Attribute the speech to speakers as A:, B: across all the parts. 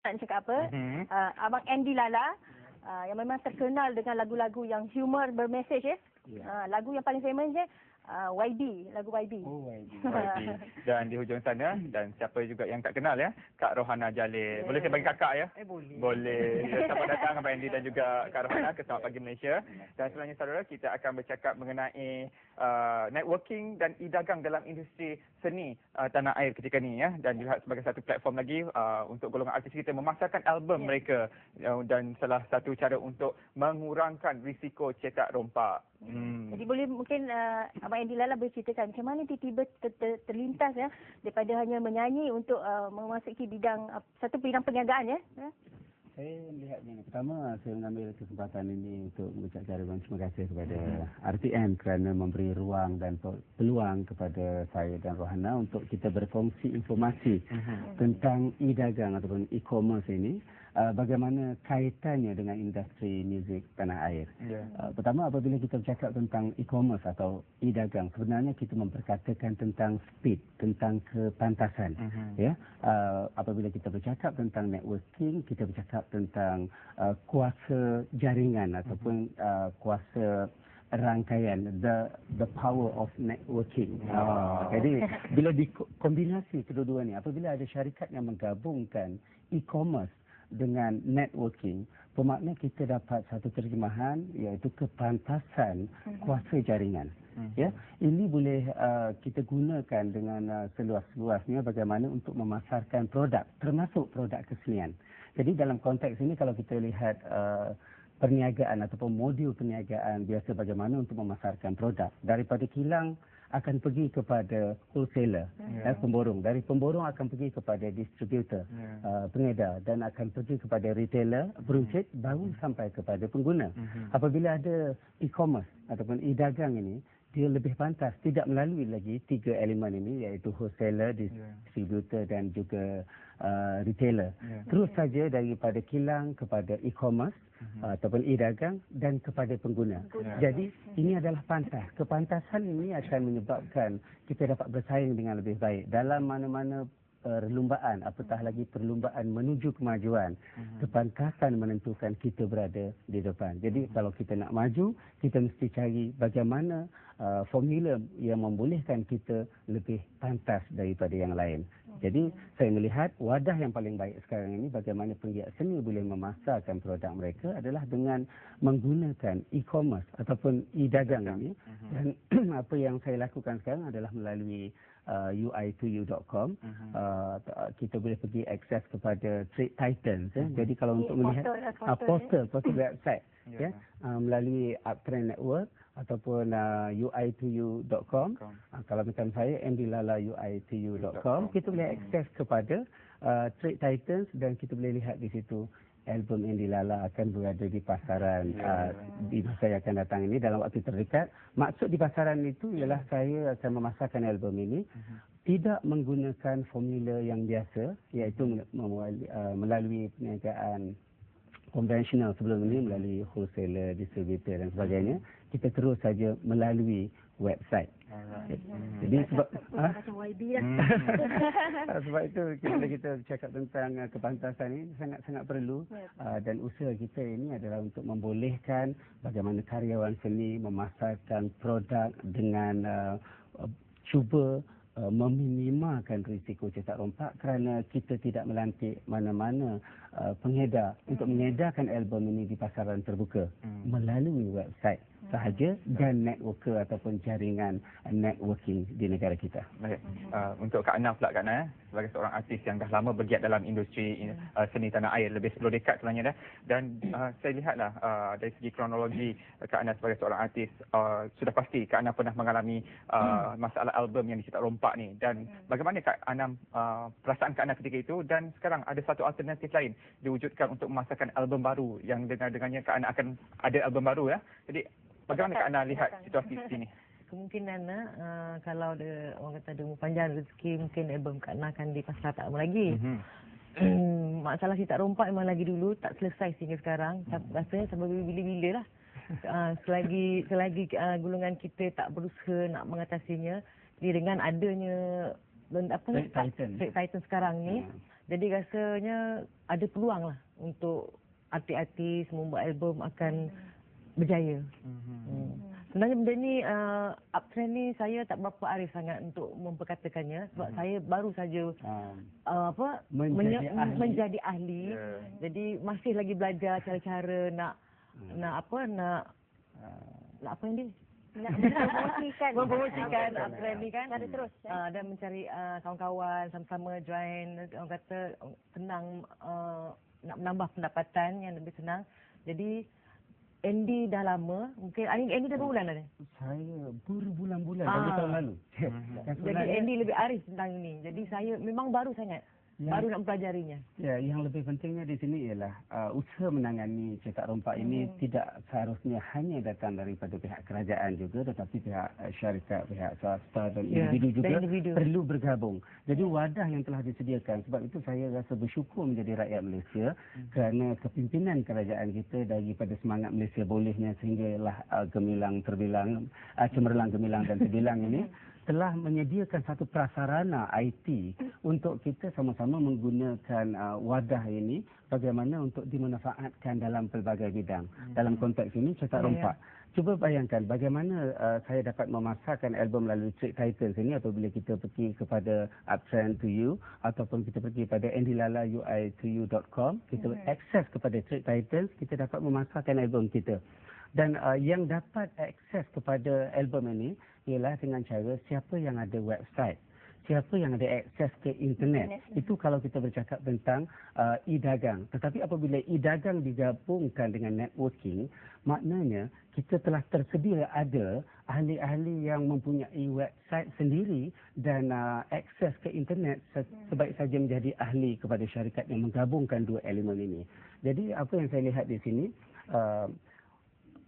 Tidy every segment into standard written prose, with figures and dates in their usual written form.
A: nak cakap apa. Abang Andy Lala yang memang terkenal dengan lagu-lagu yang humor bermesej ya. Lagu yang paling famous je YB, lagu YB.
B: Oh, YB. Dan di hujung sana, dan siapa juga yang tak kenal ya, Kak Rohana Jalil. Boleh saya bagi kakak ya?
A: Boleh.
B: Boleh. Ya, selamat datang Abang Andy dan juga Kak Rohana ke Selamat Pagi Malaysia. Dan selanjutnya saudara, kita akan bercakap mengenai networking dan e-dagang dalam industri seni tanah air ketika ni ya. Dan dilihat sebagai satu platform lagi untuk golongan artis kita memasarkan album mereka. Dan salah satu cara untuk mengurangkan risiko cetak rompak.
A: Jadi boleh mungkin Abang Andy Lala berceritakan macam mana tiba-tiba terlintas ya daripada hanya menyanyi untuk memasuki bidang satu bidang perniagaan ya.
C: Saya melihatnya pertama saya mengambil kesempatan ini untuk mengucapkan terima kasih kepada RTM kerana memberi ruang dan peluang kepada saya dan Rohana untuk kita berkongsi informasi tentang e-dagang ataupun e-commerce ini. Bagaimana kaitannya dengan industri muzik tanah air. Pertama, apabila kita bercakap tentang e-commerce atau e-dagang, sebenarnya kita memperkatakan tentang speed, tentang kepantasan. Apabila kita bercakap tentang networking, kita bercakap tentang kuasa jaringan ataupun kuasa rangkaian, the power of networking. Jadi bila dikombinasi kedua-dua ni, apabila ada syarikat yang menggabungkan e-commerce dengan networking, bermakna kita dapat satu terjemahan iaitu kepantasan kuasa jaringan. Ini boleh kita gunakan dengan seluas-luasnya bagaimana untuk memasarkan produk, termasuk produk kesenian. Jadi dalam konteks ini kalau kita lihat perniagaan ataupun modul perniagaan biasa bagaimana untuk memasarkan produk, daripada kilang akan pergi kepada wholesaler, pemborong. Dari pemborong akan pergi kepada distributor, pengedar, dan akan pergi kepada retailer, peruncit, baru sampai kepada pengguna. Apabila ada e-commerce ataupun e-dagang ini, dia lebih pantas tidak melalui lagi tiga elemen ini iaitu wholesaler, distributor dan juga retailer. Terus saja daripada kilang kepada e-commerce ataupun e-dagang dan kepada pengguna. Jadi ini adalah pantas. Kepantasan ini akan menyebabkan kita dapat bersaing dengan lebih baik dalam mana-mana perlumbaan, apatah lagi perlumbaan menuju kemajuan. Kepantasan menentukan kita berada di depan. Jadi kalau kita nak maju, kita mesti cari bagaimana formula yang membolehkan kita lebih pantas daripada yang lain. Jadi saya melihat wadah yang paling baik sekarang ini bagaimana penggiat seni boleh memasarkan produk mereka adalah dengan menggunakan e-commerce ataupun e-dagang ini. Dan apa yang saya lakukan sekarang adalah melalui ui2u.com. Kita boleh pergi akses kepada Trade Titans. Jadi kalau untuk melihat portal website melalui Uptrend Network ataupun ui2u.com. Kalau macam saya Andylala ui2u.com, kita boleh akses kepada Trade Titans dan kita boleh lihat di situ album Andy Lala akan berada di pasaran di masa yang akan datang ini dalam waktu terdekat. Maksud di pasaran itu ialah saya akan memasarkan album ini tidak menggunakan formula yang biasa iaitu melalui perniagaan konvensional sebelum ini melalui wholesaler, distributor dan sebagainya. Kita terus saja melalui website. Jadi sebab
A: macam YB lah.
C: Sebab itu bila kita cakap tentang kepantasan ini sangat-sangat perlu dan usaha kita ini adalah untuk membolehkan bagaimana karyawan seni memasarkan produk dengan cuba meminimalkan risiko cetak rompak kerana kita tidak melantik mana-mana pengedar untuk mengedarkan album ini di pasaran terbuka melalui website sahaja dan networker ataupun jaringan networking di negara kita.
B: Baik. Untuk Kak Ana pula, Kak Ana, sebagai seorang artis yang dah lama bergiat dalam industri seni tanah air, lebih 10 dekad sebenarnya dah. Dan saya lihatlah dari segi kronologi Kak Ana sebagai seorang artis, sudah pasti Kak Ana pernah mengalami masalah album yang dicetak rompak ni. Dan bagaimana Kak Ana, perasaan Kak Ana ketika itu, dan sekarang ada satu alternatif lain diwujudkan untuk memasarkan album baru yang dengannya Kak Ana akan ada album baru ya. Jadi bagaimana Kak Ana lihat situasi sini?
D: Kemungkinan kalau ada orang kata ada panjang rezeki, mungkin album Kak Ana akan dipasar tak lama lagi. Masalah cetak rompak memang lagi dulu tak selesai sehingga sekarang. Rasanya sampai bila-bila lah. Selagi golongan kita tak berusaha nak mengatasinya, dengan adanya
C: Trade
D: Titan sekarang ni, Jadi rasanya ada peluang lah untuk artis-artis membuat album akan berjaya. Sebenarnya benda ni, uptrend ni saya tak berapa arif sangat untuk memperkatakannya sebab saya baru saja menjadi ahli. Jadi masih lagi belajar cara-cara nak apa yang dia?
A: Nak mempromosikan
D: uptrend ni kan.
A: Cara terus.
D: Dan mencari kawan-kawan sama-sama join, orang kata senang nak menambah pendapatan yang lebih senang. Jadi Andy dah lama, mungkin Andy dah berapa bulan dah ni?
C: Saya berbulan-bulan dari tahun lalu.
D: Jadi Andy lebih arif tentang ini. Jadi saya memang baru sangat. Baru nak mempelajarinya.
C: Ya, yang lebih pentingnya di sini ialah usaha menangani cetak rompak ini tidak seharusnya hanya datang daripada pihak kerajaan juga, tetapi pihak syarikat, pihak swasta dan individu juga perlu bergabung. Jadi wadah yang telah disediakan, sebab itu saya rasa bersyukur menjadi rakyat Malaysia kerana kepimpinan kerajaan kita daripada semangat Malaysia bolehnya sehinggalah gemilang terbilang, cemerlang gemilang dan terbilang ini telah menyediakan satu prasarana IT untuk kita sama-sama menggunakan wadah ini bagaimana untuk dimanfaatkan dalam pelbagai bidang. Dalam konteks ini cetak rompak. Cuba bayangkan bagaimana saya dapat memasarkan album melalui Trick Titans ini apabila kita pergi kepada Uptrend to You ataupun kita pergi pada andilalaui2u.com, kita akses kepada Trick Titans, kita dapat memasarkan album kita. Dan yang dapat akses kepada album ini ialah dengan cara siapa yang ada website, siapa yang ada akses ke internet. Itu kalau kita bercakap tentang e-dagang. Tetapi apabila e-dagang digabungkan dengan networking, maknanya kita telah tersedia ada ahli-ahli yang mempunyai website sendiri dan akses ke internet sebaik saja menjadi ahli kepada syarikat yang menggabungkan dua elemen ini. Jadi apa yang saya lihat di sini,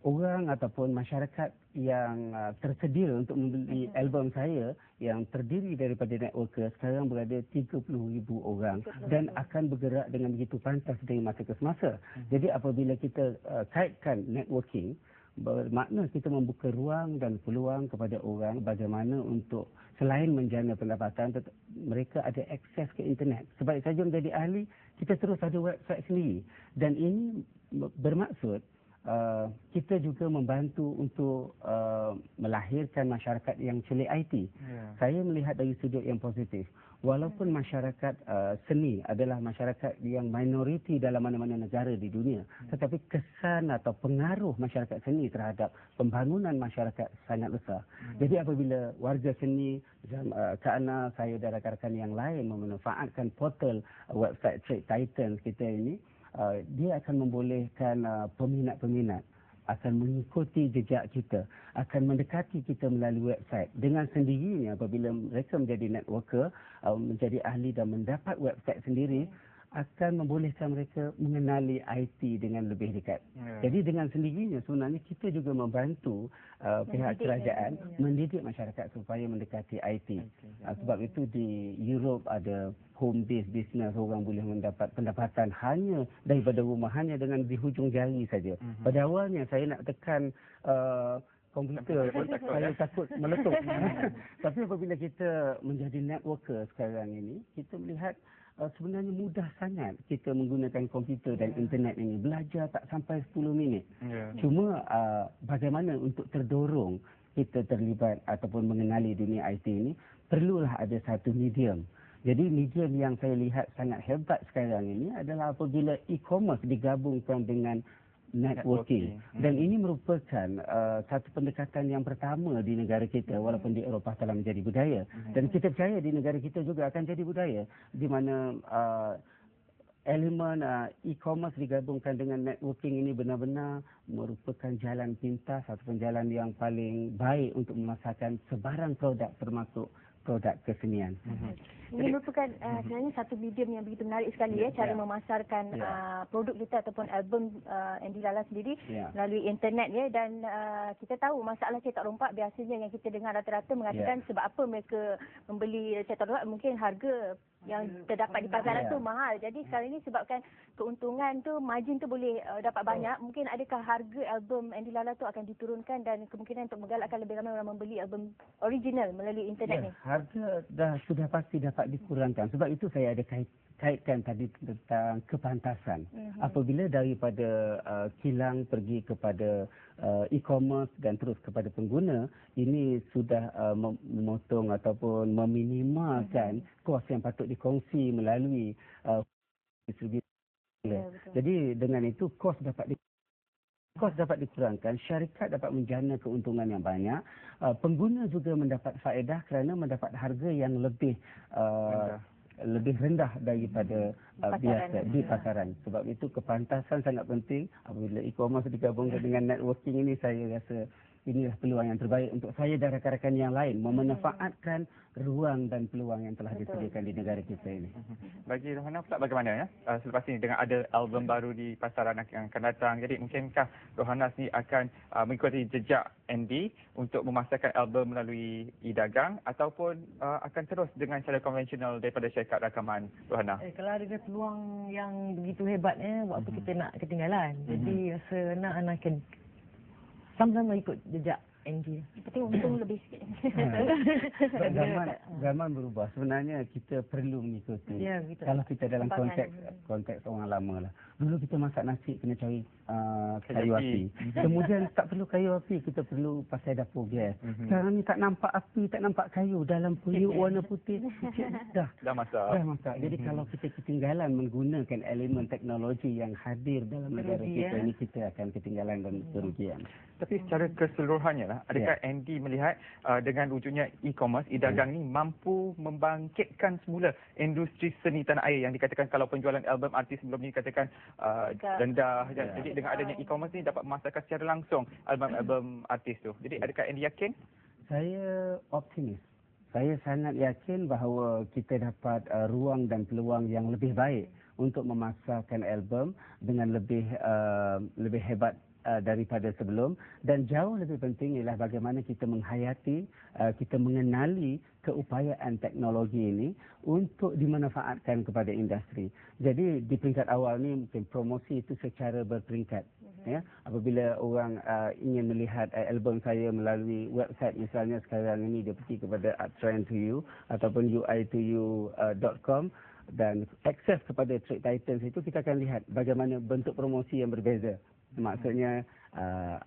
C: orang ataupun masyarakat yang tersedia untuk membeli album saya yang terdiri daripada networker sekarang berada 30,000 orang dan akan bergerak dengan begitu pantas dari masa ke semasa. Jadi apabila kita kaitkan networking, bermakna kita membuka ruang dan peluang kepada orang bagaimana untuk selain menjana pendapatan, mereka ada akses ke internet. Sebaik saja menjadi ahli, kita terus ada website sendiri. Dan ini bermaksud kita juga membantu untuk melahirkan masyarakat yang celik IT. Saya melihat dari sudut yang positif. Walaupun masyarakat seni adalah masyarakat yang minoriti dalam mana-mana negara di dunia, tetapi kesan atau pengaruh masyarakat seni terhadap pembangunan masyarakat sangat besar. Jadi apabila warga seni, Kak Ana, saya dan rakan-rakan yang lain memanfaatkan portal website Trick Titans kita ini, dia akan membolehkan peminat-peminat akan mengikuti jejak kita, akan mendekati kita melalui website. Dengan sendirinya apabila mereka menjadi networker, menjadi ahli dan mendapat website sendiri, akan membolehkan mereka mengenali IT dengan lebih dekat. Jadi dengan sendirinya sebenarnya kita juga membantu pihak kerajaan mendidik masyarakat supaya mendekati IT. Sebab itu di Europe ada home based business, orang boleh mendapat pendapatan hanya daripada rumah, hanya dengan di hujung jari saja. Pada awalnya saya nak tekan komputer, saya takut meletup. Tapi apabila kita menjadi networker sekarang ini, kita melihat sebenarnya mudah sangat kita menggunakan komputer dan internet ini. Belajar tak sampai 10 minit. Cuma bagaimana untuk terdorong kita terlibat ataupun mengenali dunia IT ini, perlulah ada satu medium. Jadi medium yang saya lihat sangat hebat sekarang ini adalah apabila e-commerce digabungkan dengan networking. Dan ini merupakan satu pendekatan yang pertama di negara kita, walaupun di Eropah telah menjadi budaya. Dan kita percaya di negara kita juga akan jadi budaya, di mana elemen e-commerce digabungkan dengan networking ini benar-benar merupakan jalan pintas ataupun jalan yang paling baik untuk memasarkan sebarang produk termasuk produk kesenian.
A: Ini merupakan sebenarnya satu medium yang begitu menarik sekali cara memasarkan produk kita ataupun album Andy Lala sendiri melalui internet dan kita tahu masalah cetak rompak biasanya yang kita dengar rata-rata mengatakan sebab apa mereka membeli cetak rompak, mungkin harga yang terdapat di pasaran tu mahal. Jadi sekarang ini sebabkan keuntungan tu, margin tu boleh dapat banyak, mungkin adakah harga album Andy Lala tu akan diturunkan dan kemungkinan untuk menggalakkan lebih ramai orang membeli album original melalui internet ni?
C: Harga sudah pasti dapat dikurangkan. Sebab itu saya ada kaitkan tadi tentang kepantasan. Apabila daripada kilang pergi kepada e-commerce dan terus kepada pengguna, ini sudah memotong ataupun meminimalkan kos yang patut dikongsi melalui distribusi. Jadi dengan itu kos dapat dikurangkan, syarikat dapat menjana keuntungan yang banyak, pengguna juga mendapat faedah kerana mendapat harga yang lebih rendah daripada biasa di pasaran. Sebab itu kepantasan sangat penting. Apabila e-commerce digabungkan dengan networking ini, saya rasa inilah peluang yang terbaik untuk saya dan rakan-rakan yang lain memanfaatkan ruang dan peluang yang telah disediakan di negara kita ini.
B: Bagi Rohana pula bagaimana ya? Selepas ini dengan ada album baru di pasaran yang akan datang, jadi mungkinkah Rohana ni akan mengikuti jejak Andy untuk memasarkan album melalui e-dagang ataupun akan terus dengan cara konvensional daripada syarikat rakaman Rohana?
D: Kalau ada peluang yang begitu hebatnya, buat apa kita nak ketinggalan. Jadi rasa nak akan sama-sama ikut jejak Andy.
A: Penting untung lebih sikit.
C: Zaman berubah. Sebenarnya kita perlu mengikuti.
D: Ya,
C: kalau kita dalam konteks orang lama lah. Dulu kita masak nasi kena cari kayu api. Kemudian tak perlu kayu api, kita perlu pakai dapur gas. Sekarang ni tak nampak api, tak nampak kayu, dalam periuk warna putih, dah masak. Jadi kalau kita ketinggalan menggunakan elemen teknologi yang hadir dalam negara kita ini, kita akan ketinggalan dan kerugian.
B: Tapi secara keseluruhannya lah, adakah Andy melihat dengan wujudnya e-commerce, e-dagang ni mampu membangkitkan semula industri seni tanah air yang dikatakan kalau penjualan album artis sebelum ni dikatakan rendah. Jadi dengan adanya e-commerce ni dapat memasarkan secara langsung album-album artis tu. Jadi adakah Andy yakin?
C: Saya optimis. Saya sangat yakin bahawa kita dapat ruang dan peluang yang lebih baik untuk memasarkan album dengan lebih hebat daripada sebelum, dan jauh lebih penting ialah bagaimana kita menghayati, kita mengenali keupayaan teknologi ini untuk dimanfaatkan kepada industri. Jadi di peringkat awal ni mungkin promosi itu secara berperingkat. Ya, apabila orang ingin melihat album saya melalui website misalnya sekarang ini, dia pergi kepada arttrend2u ataupun ui2u.com dan akses kepada Trade Titans itu, kita akan lihat bagaimana bentuk promosi yang berbeza. Maksudnya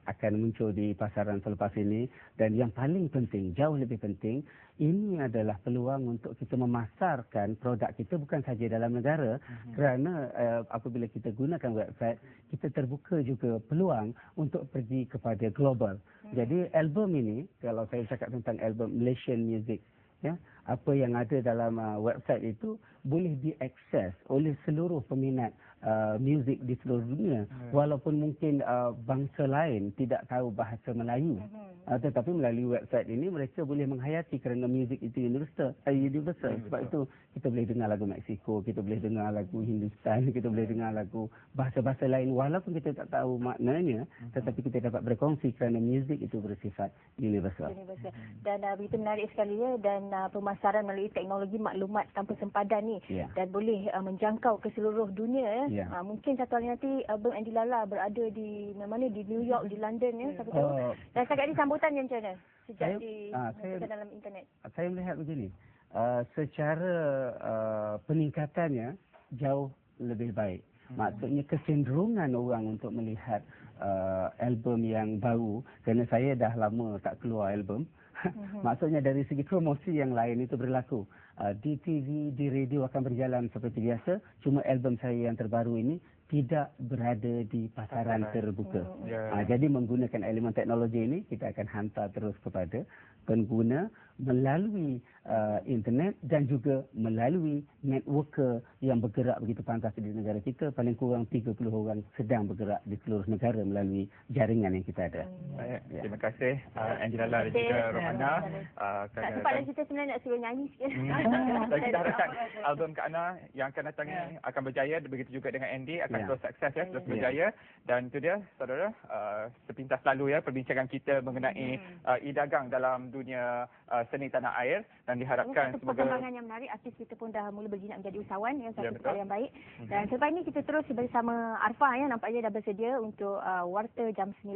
C: akan muncul di pasaran selepas ini. Dan yang paling penting, jauh lebih penting, ini adalah peluang untuk kita memasarkan produk kita bukan saja dalam negara, kerana apabila kita gunakan website, kita terbuka juga peluang untuk pergi kepada global. Jadi album ini, kalau saya cakap tentang album Malaysian Music, ya, apa yang ada dalam website itu boleh diakses oleh seluruh peminat muzik di seluruh dunia, walaupun mungkin bangsa lain tidak tahu bahasa Melayu, tetapi melalui website ini mereka boleh menghayati kerana muzik itu universal. Sebab itu kita boleh dengar lagu Meksiko, kita boleh dengar lagu Hindustan, kita boleh dengar lagu bahasa-bahasa lain walaupun kita tak tahu maknanya, tetapi kita dapat berkongsi kerana muzik itu bersifat universal.
A: Dan begitu menarik sekali ya, dan pemasaran melalui teknologi maklumat tanpa sempadan ni, dan boleh menjangkau ke seluruh dunia ya. Mungkin satu hari nanti album Andy Lala berada di mana, di New York, di London ya, siapa tahu. Dan setakat ni sambutannya macam mana sejak saya dalam internet? Saya
C: melihat begini, secara peningkatannya jauh lebih baik. Maksudnya kecenderungan orang untuk melihat album yang baru, kerana saya dah lama tak keluar album. Maksudnya dari segi promosi yang lain itu berlaku. Di TV, di radio akan berjalan seperti biasa, cuma album saya yang terbaru ini tidak berada di pasaran terbuka. Jadi menggunakan elemen teknologi ini, kita akan hantar terus kepada pengguna melalui internet dan juga melalui networker yang bergerak begitu pantas di negara kita. Paling kurang 30 orang sedang bergerak di seluruh negara melalui jaringan yang kita ada.
B: Terima kasih Andy Lala dan juga Rohana.
A: Sebab kita sebenarnya nak suruh nyanyi sikit.
B: Kita harapkan album Kak Ana yang akan datang ini akan berjaya. Begitu juga dengan Andy akan terus sukses ya, terus berjaya. Dan itu dia saudara, sepintas lalu ya perbincangan kita mengenai e-dagang dalam dunia seni tanah air, dan diharapkan
A: semoga perkembangan yang menarik. Artis kita pun dah mula berjinak menjadi usahawan yang satu perkara yang baik. Dan selepas ini kita terus bersama Arfa ya, nampaknya dah bersedia untuk Warta jam 9.